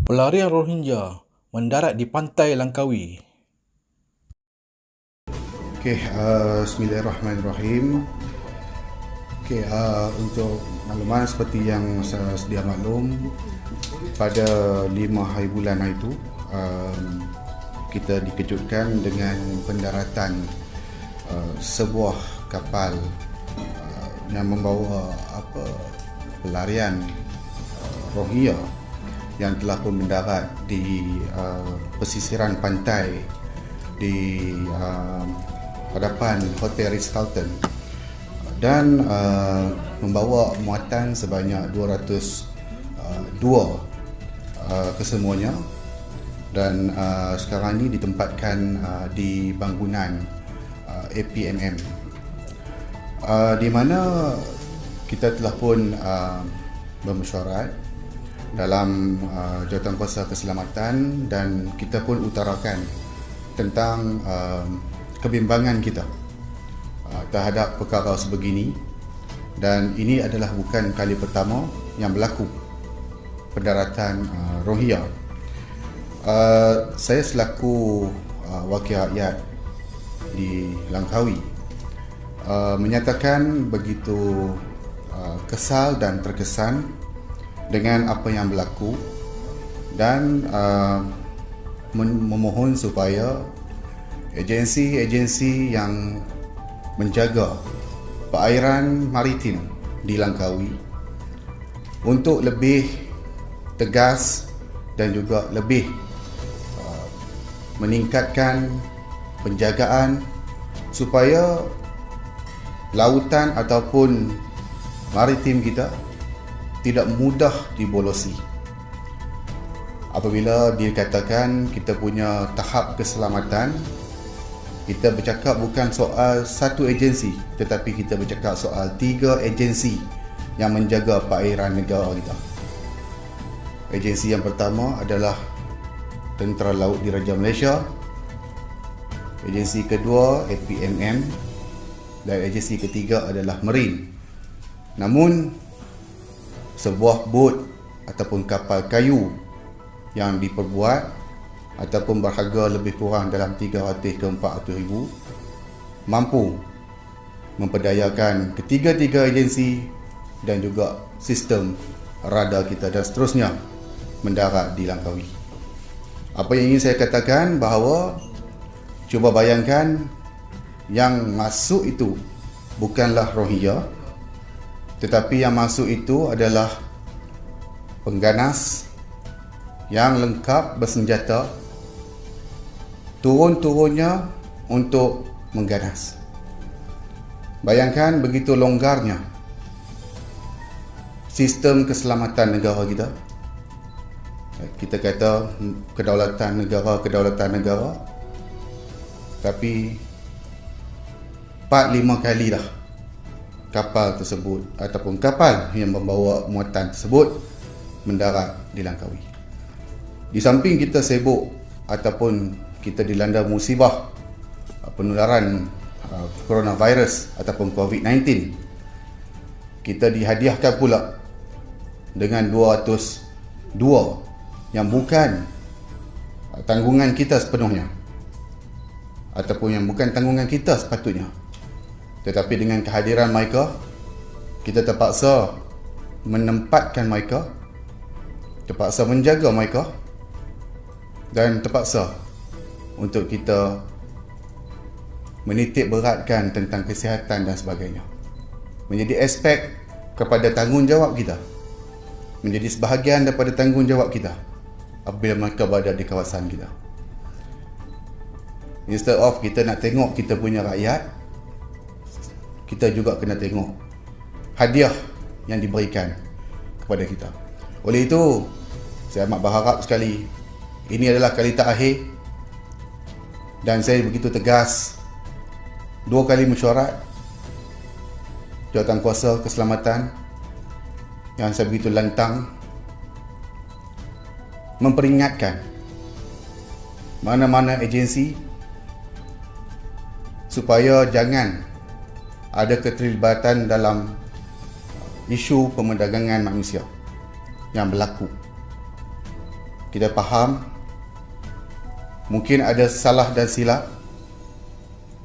Pelarian Rohingya mendarat di pantai Langkawi. Bismillahirrahmanirrahim. Untuk makluman seperti yang saya sedia maklum, pada 5 hari bulan itu kita dikejutkan dengan pendaratan sebuah kapal yang membawa pelarian Rohingya yang telah pun mendarat di pesisiran pantai di hadapan Hotel Ritz-Carlton dan membawa muatan sebanyak 202 kesemuanya, dan sekarang ini ditempatkan di bangunan APMM, di mana kita telah pun bermesyuarat dalam Jawatankuasa Keselamatan, dan kita pun utarakan tentang kebimbangan kita terhadap perkara sebegini, dan ini adalah bukan kali pertama yang berlaku pendaratan Rohingya. Saya selaku wakil rakyat di Langkawi menyatakan begitu kesal dan terkesan dengan apa yang berlaku, dan memohon supaya agensi-agensi yang menjaga perairan maritim di Langkawi untuk lebih tegas dan juga lebih meningkatkan penjagaan supaya lautan ataupun maritim kita tidak mudah dibolosi. Apabila dikatakan kita punya tahap keselamatan, kita bercakap bukan soal satu agensi, tetapi kita bercakap soal 3 agensi yang menjaga perairan negara kita. Agensi yang pertama adalah Tentera Laut Diraja Malaysia, agensi kedua APMM, dan agensi ketiga adalah Marine. Namun sebuah bot ataupun kapal kayu yang diperbuat ataupun berharga lebih kurang dalam 300 ke 400 ribu mampu memperdayakan ketiga-tiga agensi dan juga sistem radar kita dan seterusnya mendarat di Langkawi. Apa yang ingin saya katakan bahawa cuba bayangkan yang masuk itu bukanlah Rohingya, tetapi yang masuk itu adalah pengganas yang lengkap bersenjata, turun-turunnya untuk mengganas. Bayangkan begitu longgarnya sistem keselamatan negara kita. Kita kata kedaulatan negara, tapi 4-5 kali dah kapal tersebut ataupun kapal yang membawa muatan tersebut mendarat di Langkawi. Di samping kita sibuk ataupun kita dilanda musibah penularan coronavirus ataupun COVID-19, kita dihadiahkan pula dengan 202 yang bukan tanggungan kita sepenuhnya, ataupun yang bukan tanggungan kita sepatutnya, tetapi dengan kehadiran mereka, kita terpaksa menempatkan mereka, terpaksa menjaga mereka, dan terpaksa untuk kita menitik beratkan tentang kesihatan dan sebagainya. Menjadi aspek kepada tanggungjawab kita, menjadi sebahagian daripada tanggungjawab kita apabila mereka berada di kawasan kita. Instead of kita nak tengok kita punya rakyat, kita juga kena tengok hadiah yang diberikan kepada kita. Oleh itu, saya amat berharap sekali ini adalah kali terakhir, dan saya begitu tegas 2 kali mesyuarat Jawatankuasa Keselamatan yang saya begitu lantang memperingatkan mana-mana agensi supaya jangan ada keterlibatan dalam isu pemerdagangan manusia yang berlaku. kita faham mungkin ada salah dan silap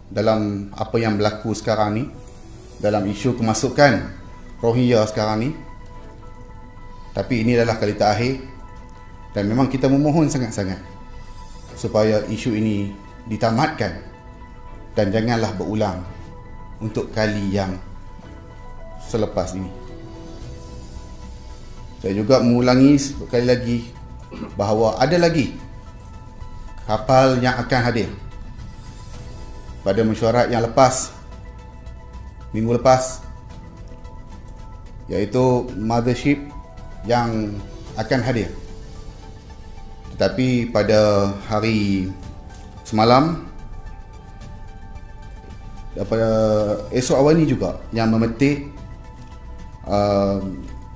dalam apa yang berlaku sekarang ni, dalam isu kemasukan Rohingya sekarang ni. Tapi ini adalah kali terakhir dan memang kita memohon sangat-sangat supaya isu ini ditamatkan dan janganlah berulang untuk kali yang selepas ini. Saya juga mengulangi sekali lagi bahawa ada lagi kapal yang akan hadir pada mesyuarat yang lepas, minggu lepas, iaitu Mothership yang akan hadir. Tetapi pada hari semalam, pada esok awal ni juga yang memetik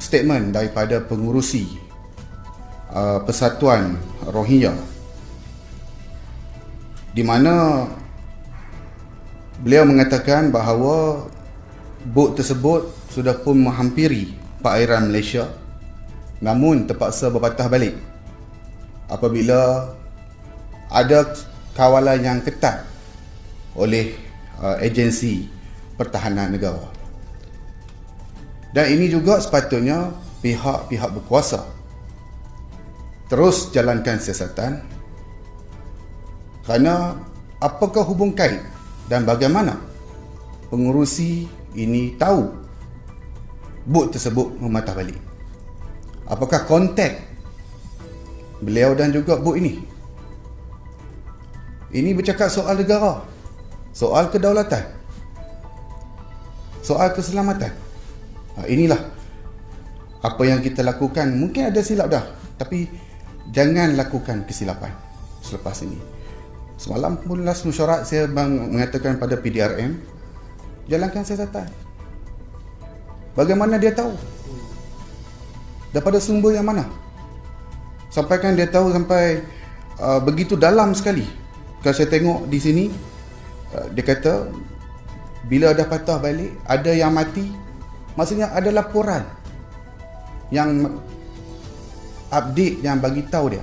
statement daripada pengurusi Persatuan Rohingya, di mana beliau mengatakan bahawa bot tersebut sudah pun menghampiri perairan Malaysia namun terpaksa berpatah balik apabila ada kawalan yang ketat oleh agensi pertahanan negara. Dan ini juga sepatutnya pihak-pihak berkuasa terus jalankan siasatan, kerana apakah hubung kait dan bagaimana pengurusi ini tahu bot tersebut mematah balik? Apakah kontak beliau dan juga bot ini? Ini bercakap soal negara, soal kedaulatan, soal keselamatan. Inilah apa yang kita lakukan. Mungkin ada silap dah, tapi jangan lakukan kesilapan selepas ini. Semalam pun last mesyuarat saya mengatakan pada PDRM, jalankan siasatan. Bagaimana dia tahu? Daripada sumber yang mana? Sampaikan dia tahu sampai begitu dalam sekali. Kalau saya tengok di sini, dia kata bila dah patah balik, ada yang mati. Maksudnya ada laporan yang update yang bagi tahu dia.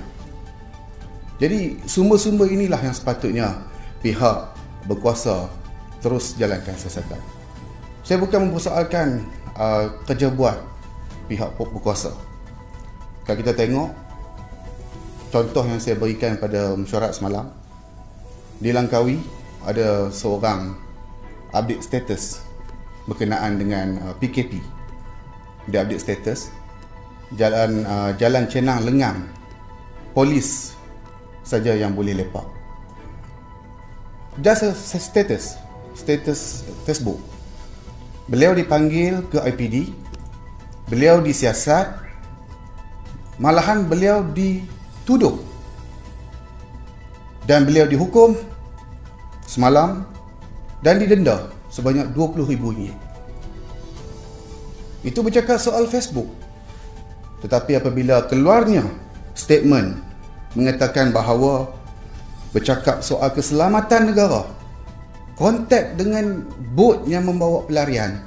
Jadi sumber-sumber inilah yang sepatutnya pihak berkuasa terus jalankan siasatan. Saya bukan mempersoalkan kerja buat pihak berkuasa. Kalau kita tengok contoh yang saya berikan pada mesyuarat semalam, di Langkawi ada seorang update status berkenaan dengan PKP. Dia update status jalan Cenang lengang, polis saja yang boleh lepak. Just a status Facebook. Beliau dipanggil ke IPD, beliau disiasat, malahan beliau dituduh dan beliau dihukum semalam dan didenda sebanyak RM20,000. Itu bercakap soal Facebook. Tetapi apabila keluarnya statement mengatakan bahawa bercakap soal keselamatan negara, kontak dengan bot yang membawa pelarian,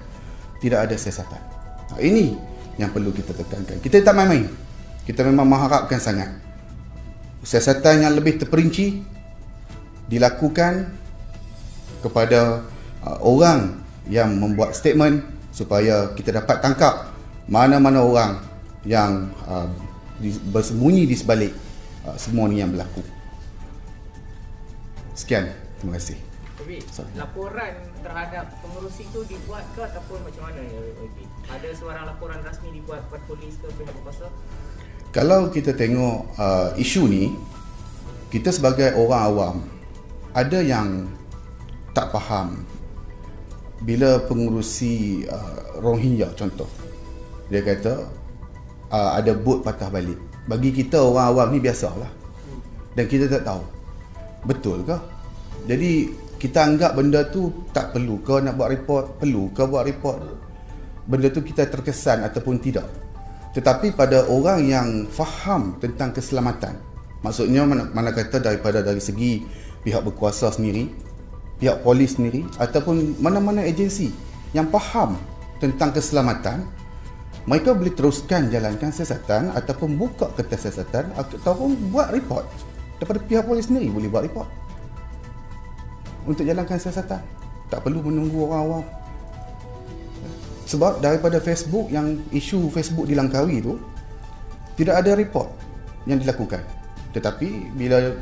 tidak ada siasatan. Ini yang perlu kita tekankan. Kita tak main-main. Kita memang mengharapkan sangat siasatan yang lebih terperinci dilakukan kepada orang yang membuat statement supaya kita dapat tangkap mana-mana orang yang bersembunyi di sebalik semua ni yang berlaku. Sekian, terima kasih. Tapi laporan terhadap pengurusi itu dibuat ke ataupun macam mana ya? Ada sebarang laporan rasmi dibuat kepada polis ke pihak berkuasa? Kalau kita tengok isu ni, kita sebagai orang awam ada yang tak faham bila pengurusi Rohingya contoh, dia kata ada bot patah balik. Bagi kita orang awam ni biasalah, dan kita tak tahu betul ke. Jadi kita anggap benda tu tak perlu ke nak buat report, perlu ke buat report, benda tu kita terkesan ataupun tidak. Tetapi pada orang yang faham tentang keselamatan, maksudnya mana kata dari segi pihak berkuasa sendiri, pihak polis sendiri, ataupun mana-mana agensi yang faham tentang keselamatan, mereka boleh teruskan jalankan siasatan ataupun buka kertas siasatan ataupun buat report daripada pihak polis sendiri, boleh buat report untuk jalankan siasatan, tak perlu menunggu orang-orang. Sebab daripada Facebook, yang isu Facebook di Langkawi tu tidak ada report yang dilakukan, tetapi bila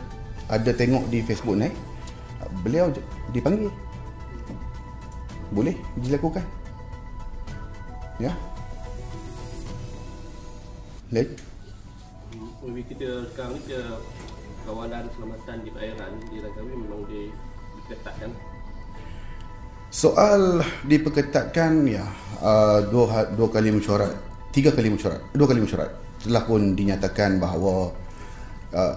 ada tengok di Facebook naik, beliau dipanggil, boleh dilakukan. Ya. Lagi kita sekarang ni kawalan keselamatan di perairan di Langkawi memang diketatkan. Soal diperketatkan, ya, dua kali mesyuarat telah pun dinyatakan bahawa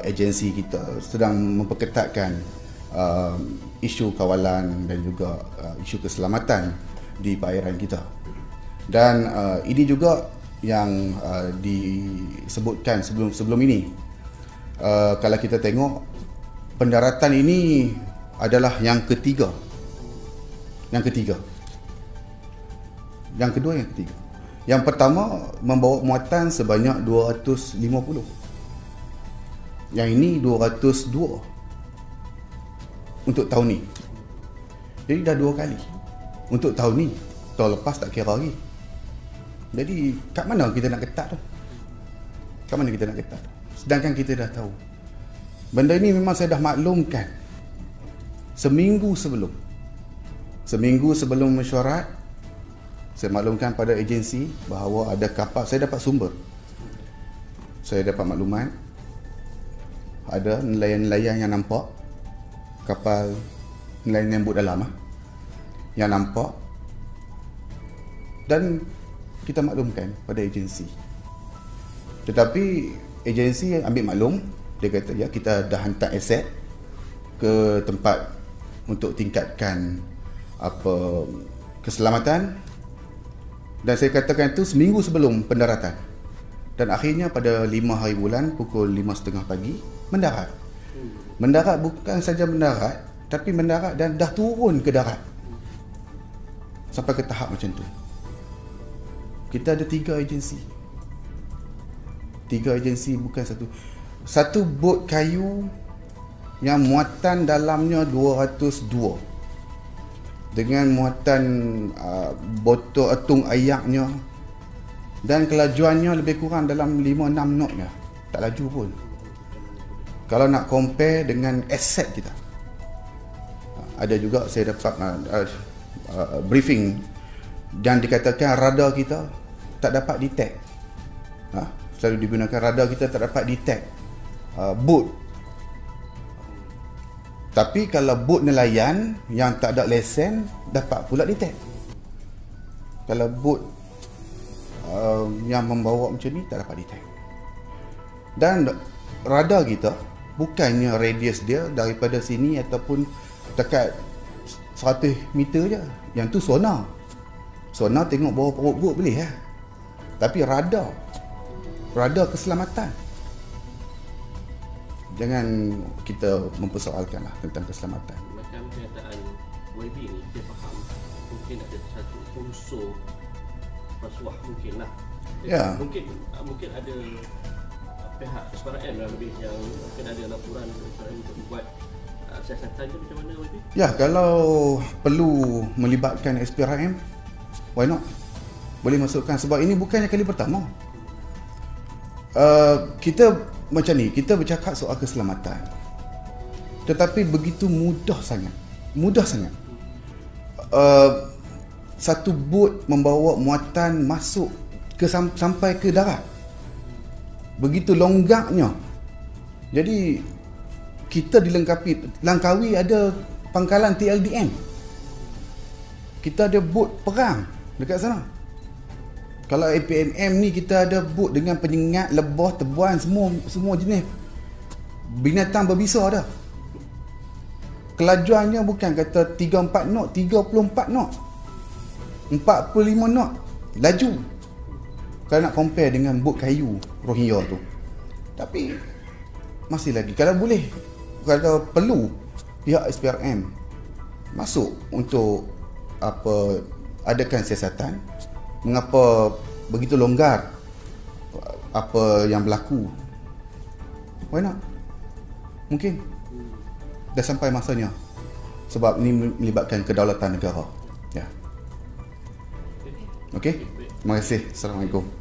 agensi kita sedang memperketatkan isu kawalan dan juga isu keselamatan di perairan kita. Dan ini juga yang disebutkan sebelum ini. Kalau kita tengok, pendaratan ini adalah yang ketiga. Yang kedua, yang ketiga. Yang pertama membawa muatan sebanyak 250. Yang ini 202 untuk tahun ni. Jadi dah 2 kali untuk tahun ni. Tahun lepas tak kira lagi. Jadi kat mana kita nak ketat tu? Kat mana kita nak ketat? Sedangkan kita dah tahu benda ini memang saya dah maklumkan seminggu sebelum mesyuarat. Saya maklumkan pada agensi bahawa ada kapal. Saya dapat sumber, saya dapat maklumat ada nelayan-nelayan yang nampak kapal, nelayan yang bot dalam yang nampak, dan kita maklumkan pada agensi. Tetapi agensi ambil maklum, dia kata ya, kita dah hantar aset ke tempat untuk tingkatkan keselamatan. Dan saya katakan itu seminggu sebelum pendaratan. Dan akhirnya pada 5 hari bulan pukul 5.30 pagi mendarat. Mendarat bukan saja mendarat, tapi mendarat dan dah turun ke darat. Sampai ke tahap macam tu. Kita ada 3 agensi. 3 agensi, bukan satu. Satu bot kayu yang muatan dalamnya 202. Dengan muatan botol etung ayaknya dan kelajuannya lebih kurang dalam 5-6 knot ya. Tak laju pun. Kalau nak compare dengan aset kita. Ada juga saya dapat briefing dan dikatakan radar kita tak dapat detect. Selalu digunakan radar kita tak dapat detect bot. Tapi kalau bot nelayan yang tak ada lesen dapat pula detect. Kalau bot yang membawa macam ni tak dapat detect. Dan radar kita bukannya radius dia daripada sini ataupun dekat 100 meter je. Yang tu sonar. Sonar tengok bawah perut bot boleh lah. Tapi radar keselamatan, jangan kita mempersoalkan lah tentang keselamatan. Macam kenyataan YB ni, saya faham mungkin ada satu unsur rasuah mungkin lah. Ya. Mungkin ada pihak SPRM lah lebih yang mungkin ada laporan SPRM untuk buat siasatan tu macam mana YB? Ya, kalau perlu melibatkan SPRM, why not? Boleh masukkan, sebab ini bukannya kali pertama. Kita macam ni, kita bercakap soal keselamatan, tetapi begitu mudah sangat. Satu bot membawa muatan masuk sampai ke darat, begitu longgaknya. Jadi kita dilengkapi. Langkawi ada pangkalan TLDM, kita ada bot perang dekat sana. Kalau APNM ni kita ada bot dengan penyengat, lebah, tebuan, semua jenis binatang berbisa ada. Kelajuannya bukan kata 34 knot, 34 knot, 45 knot laju kalau nak compare dengan bot kayu Rohingya tu. Tapi masih lagi, kalau boleh, kalau perlu, pihak SPRM masuk untuk adakan siasatan. Mengapa begitu longgar apa yang berlaku. Why not? Mungkin dah sampai masanya, sebab ini melibatkan kedaulatan negara. Ya. Okey. Terima kasih. Assalamualaikum.